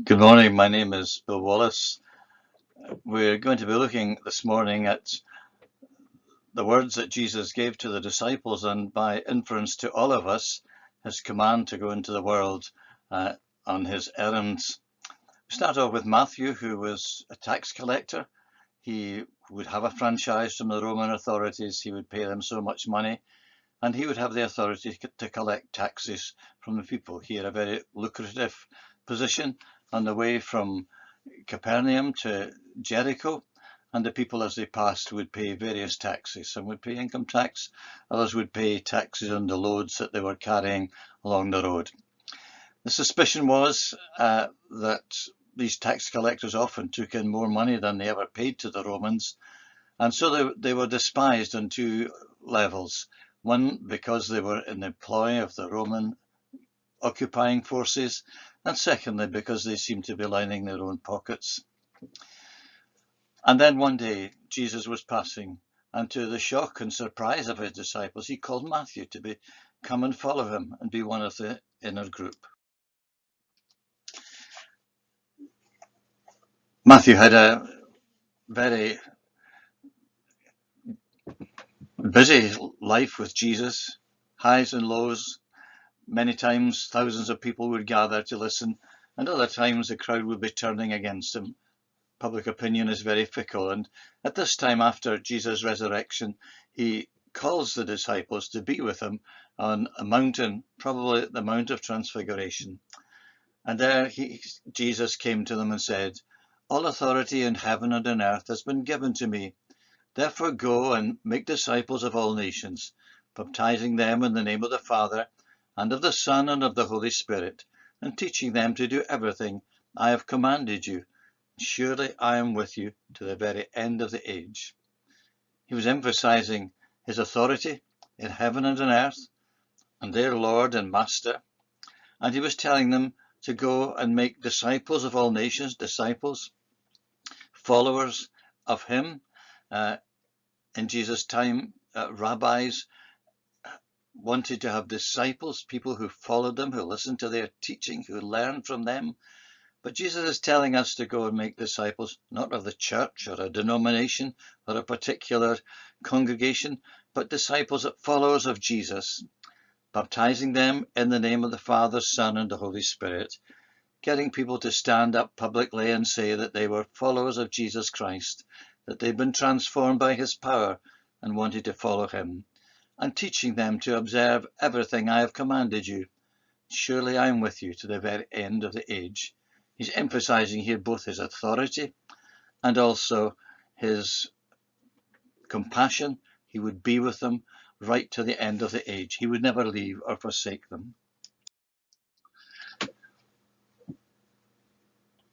Good morning. My name is Bill Wallace. We're going to be looking this morning at the words that Jesus gave to the disciples and by inference to all of us, his command to go into the world on his errands. We start off with Matthew, who was a tax collector. He would have a franchise from the Roman authorities. He would pay them so much money, and he would have the authority to collect taxes from the people. He had a very lucrative position on the way from Capernaum to Jericho, and the people as they passed would pay various taxes. Some would pay income tax, others would pay taxes on the loads that they were carrying along the road. The suspicion was that these tax collectors often took in more money than they ever paid to the Romans, and so they were despised on two levels. One, because they were in the employ of the Roman occupying forces, and secondly, because they seemed to be lining their own pockets. And then one day, Jesus was passing, and to the shock and surprise of his disciples, he called Matthew to come and follow him and be one of the inner group. Matthew had a very busy life with Jesus, highs and lows. Many times thousands of people would gather to listen, and other times the crowd would be turning against him. Public opinion is very fickle, and at this time after Jesus' resurrection, he calls the disciples to be with him on a mountain, probably the Mount of Transfiguration. And there Jesus came to them and said, "All authority in heaven and on earth has been given to me. Therefore go and make disciples of all nations, baptizing them in the name of the Father, and of the Son, and of the Holy Spirit, and teaching them to do everything I have commanded you. Surely I am with you to the very end of the age." He was emphasizing his authority in heaven and on earth, and their Lord and Master, and he was telling them to go and make disciples of all nations, disciples, followers of him. In Jesus' time, rabbis wanted to have disciples, people who followed them, who listened to their teaching, who learned from them. But Jesus is telling us to go and make disciples, not of the church or a denomination or a particular congregation, but disciples, followers of Jesus, baptizing them in the name of the Father, Son, and the Holy Spirit, getting people to stand up publicly and say that they were followers of Jesus Christ, that they'd been transformed by his power and wanted to follow him, and teaching them to observe everything I have commanded you. Surely I am with you to the very end of the age. He's emphasizing here both his authority and also his compassion. He would be with them right to the end of the age. He would never leave or forsake them.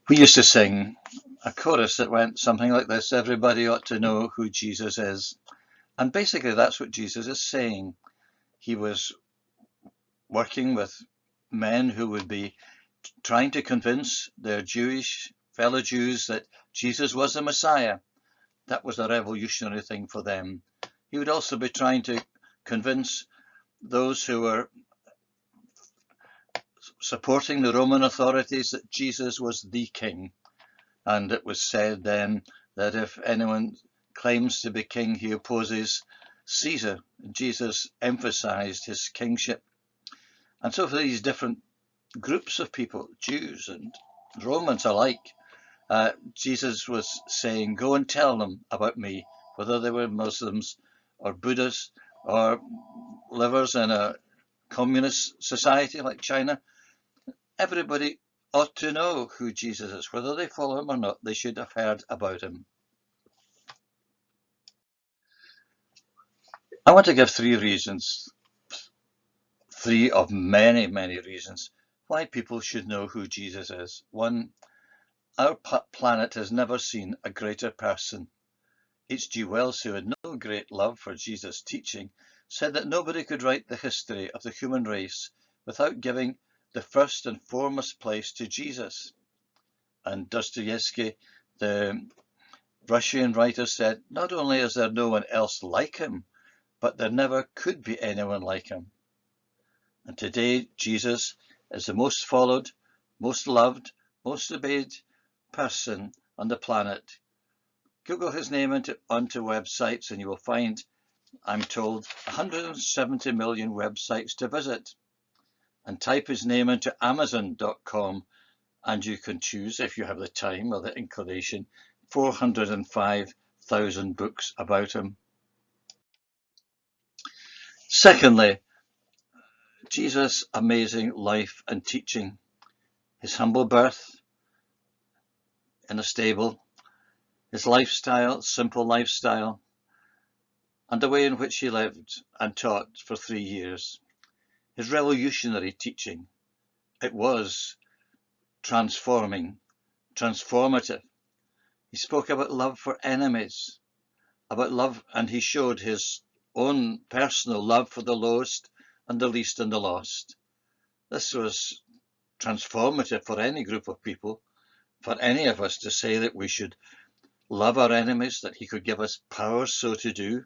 We used to sing a chorus that went something like this: everybody ought to know who Jesus is. And basically that's what Jesus is saying. He was working with men who would be trying to convince their Jewish fellow Jews that Jesus was the Messiah. That was a revolutionary thing for them. He would also be trying to convince those who were supporting the Roman authorities that Jesus was the king. And it was said then that if anyone claims to be king, he opposes Caesar. Jesus emphasized his kingship. And so for these different groups of people, Jews and Romans alike, Jesus was saying, go and tell them about me, whether they were Muslims or Buddhists or livers in a communist society like China. Everybody ought to know who Jesus is. Whether they follow him or not, they should have heard about him. I want to give three reasons, three of many, many reasons why people should know who Jesus is. One, our planet has never seen a greater person. H.G. Wells, who had no great love for Jesus' teaching, said that nobody could write the history of the human race without giving the first and foremost place to Jesus. And Dostoevsky, the Russian writer, said, not only is there no one else like him, but there never could be anyone like him. And today, Jesus is the most followed, most loved, most obeyed person on the planet. Google his name onto websites and you will find, I'm told, 170 million websites to visit. And type his name into Amazon.com and you can choose, if you have the time or the inclination, 405,000 books about him. Secondly, Jesus' amazing life and teaching. His humble birth in a stable, his lifestyle, simple lifestyle, and the way in which he lived and taught for 3 years. His revolutionary teaching. It was transformative. He spoke about love for enemies, about love, and he showed his own personal love for the lowest and the least and the lost. This was transformative for any group of people, for any of us to say that we should love our enemies, that he could give us power so to do.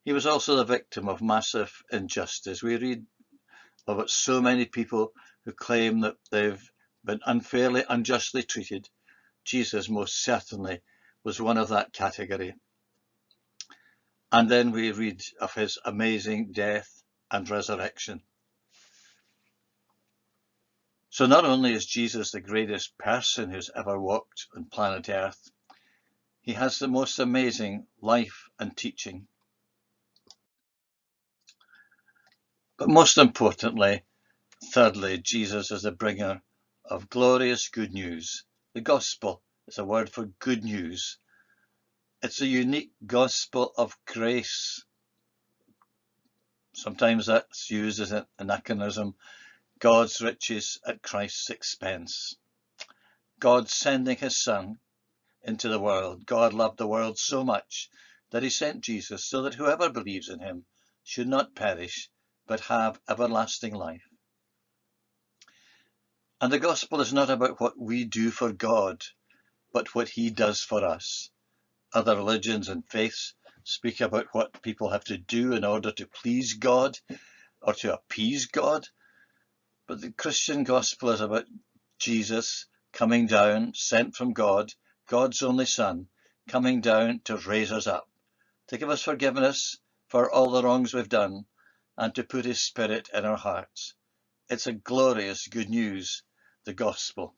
He was also the victim of massive injustice. We read about so many people who claim that they've been unfairly, unjustly treated. Jesus most certainly was one of that category. And then we read of his amazing death and resurrection. So not only is Jesus the greatest person who's ever walked on planet Earth, he has the most amazing life and teaching. But most importantly, thirdly, Jesus is the bringer of glorious good news. The gospel is a word for good news. It's a unique gospel of grace. Sometimes that's used as an anachronism. God's riches at Christ's expense. God sending his Son into the world. God loved the world so much that he sent Jesus so that whoever believes in him should not perish, but have everlasting life. And the gospel is not about what we do for God, but what he does for us. Other religions and faiths speak about what people have to do in order to please God or to appease God. But the Christian gospel is about Jesus coming down, sent from God, God's only Son, coming down to raise us up, to give us forgiveness for all the wrongs we've done, and to put his Spirit in our hearts. It's a glorious good news, the gospel.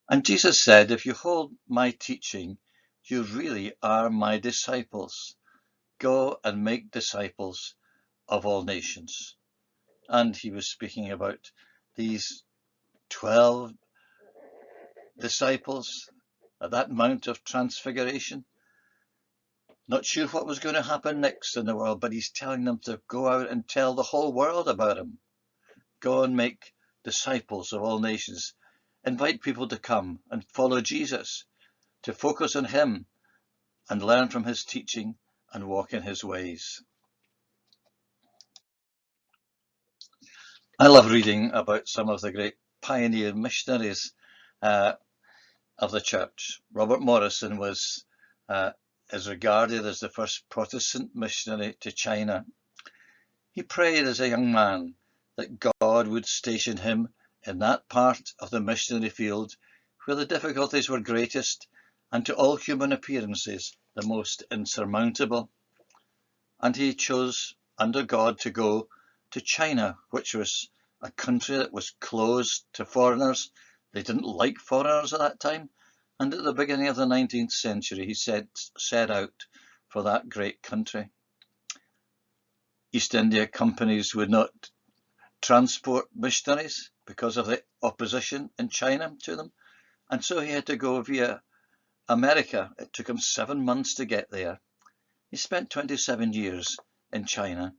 And Jesus said, if you hold my teaching, you really are my disciples. Go and make disciples of all nations. And he was speaking about these 12 disciples at that Mount of Transfiguration. Not sure what was going to happen next in the world, but he's telling them to go out and tell the whole world about him. Go and make disciples of all nations. Invite people to come and follow Jesus, to focus on him and learn from his teaching and walk in his ways. I love reading about some of the great pioneer missionaries of the church. Robert Morrison is regarded as the first Protestant missionary to China. He prayed as a young man that God would station him in that part of the missionary field where the difficulties were greatest and to all human appearances the most insurmountable. And he chose under God to go to China, which was a country that was closed to foreigners. They didn't like foreigners at that time. And at the beginning of the 19th century, he set out for that great country. East India companies would not transport missionaries because of the opposition in China to them. And so he had to go via America. It took him 7 months to get there. He spent 27 years in China,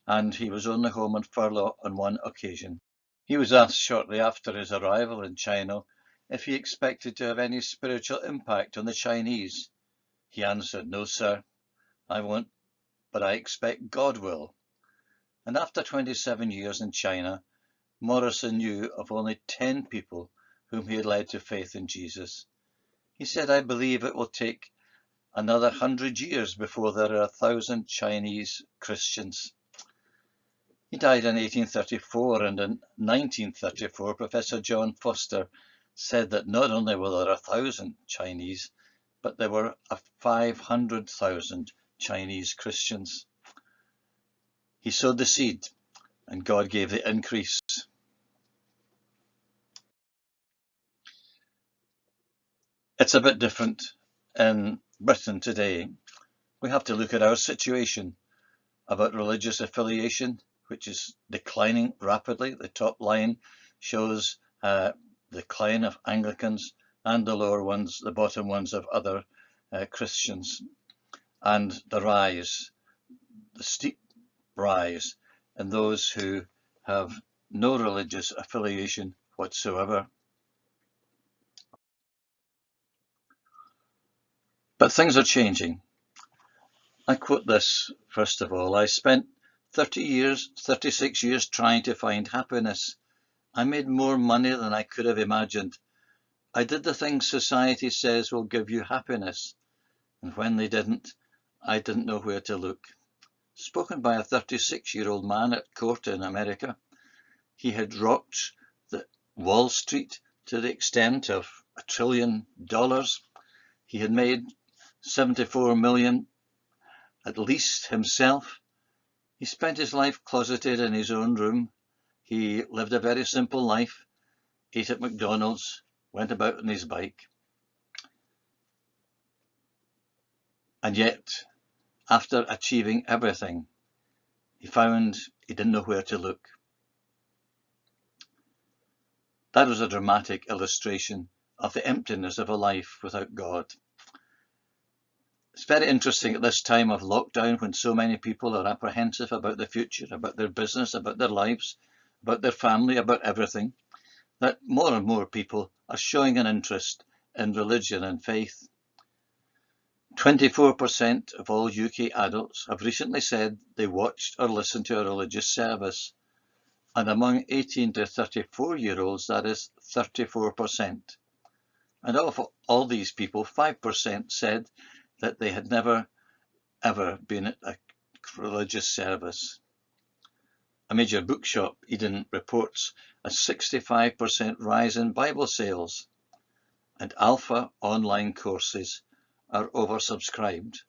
and he was only home on furlough on one occasion. He was asked shortly after his arrival in China if he expected to have any spiritual impact on the Chinese. He answered, "No, sir, I won't, but I expect God will." And after 27 years in China, Morrison knew of only 10 people whom he had led to faith in Jesus. He said, "I believe it will take another 100 years before there are 1,000 Chinese Christians." He died in 1834, and in 1934 Professor John Foster said that not only were there 1,000 Chinese, but there were 500,000 Chinese Christians. He sowed the seed, and God gave the increase. It's a bit different in Britain today. We have to look at our situation about religious affiliation, which is declining rapidly. The top line shows the decline of Anglicans, and the lower ones, the bottom ones, of other Christians, and the rise, the steep rise, in those who have no religious affiliation whatsoever. But things are changing. I quote this first of all. I spent 36 years trying to find happiness. I made more money than I could have imagined. I did the things society says will give you happiness, and when they didn't, I didn't know where to look. Spoken by a 36-year-old man at court in America. He had rocked the Wall Street to the extent of $1 trillion. He had made 74 million, at least, himself. He spent his life closeted in his own room. He lived a very simple life, ate at McDonald's, went about on his bike. And yet, after achieving everything, he found he didn't know where to look. That was a dramatic illustration of the emptiness of a life without God. It's very interesting at this time of lockdown, when so many people are apprehensive about the future, about their business, about their lives, about their family, about everything, that more and more people are showing an interest in religion and faith. 24% of all UK adults have recently said they watched or listened to a religious service. And among 18 to 34-year-olds, that is 34%. And of all these people, 5% said that they had never, ever been at a religious service. A major bookshop, Eden, reports a 65% rise in Bible sales, and Alpha online courses are oversubscribed.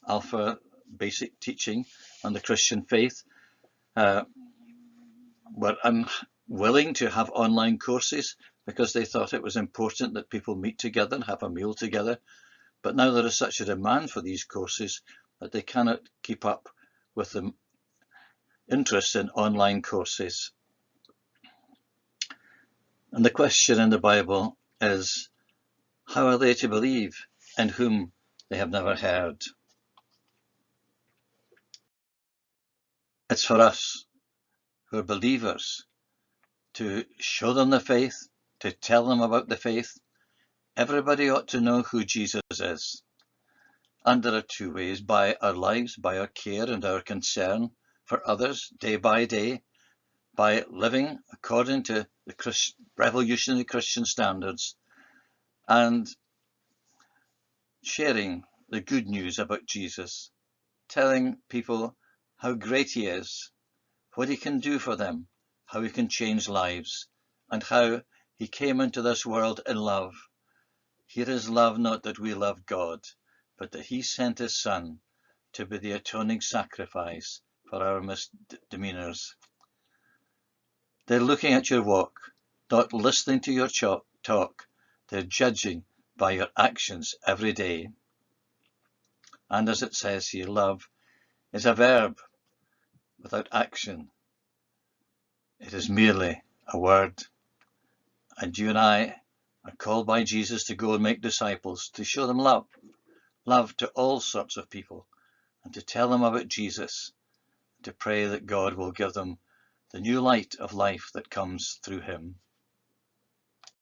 Alpha basic teaching on the Christian faith were unwilling to have online courses because they thought it was important that people meet together and have a meal together. But now there is such a demand for these courses that they cannot keep up with the interest in online courses. And the question in the Bible is, how are they to believe in whom they have never heard? It's for us who are believers to show them the faith, to tell them about the faith. Everybody ought to know who Jesus is. And there are two ways: by our lives, by our care and our concern for others day by day, by living according to the revolutionary Christian standards, and sharing the good news about Jesus, telling people how great he is, what he can do for them, how he can change lives, and how he came into this world in love. Here is love, not that we love God, but that he sent his Son to be the atoning sacrifice for our misdemeanors. They're looking at your walk, not listening to your talk. They're judging by your actions every day. And as it says here, love is a verb without action. It is merely a word. And you and I are called by Jesus to go and make disciples, to show them love to all sorts of people, and to tell them about Jesus, to pray that God will give them the new light of life that comes through him.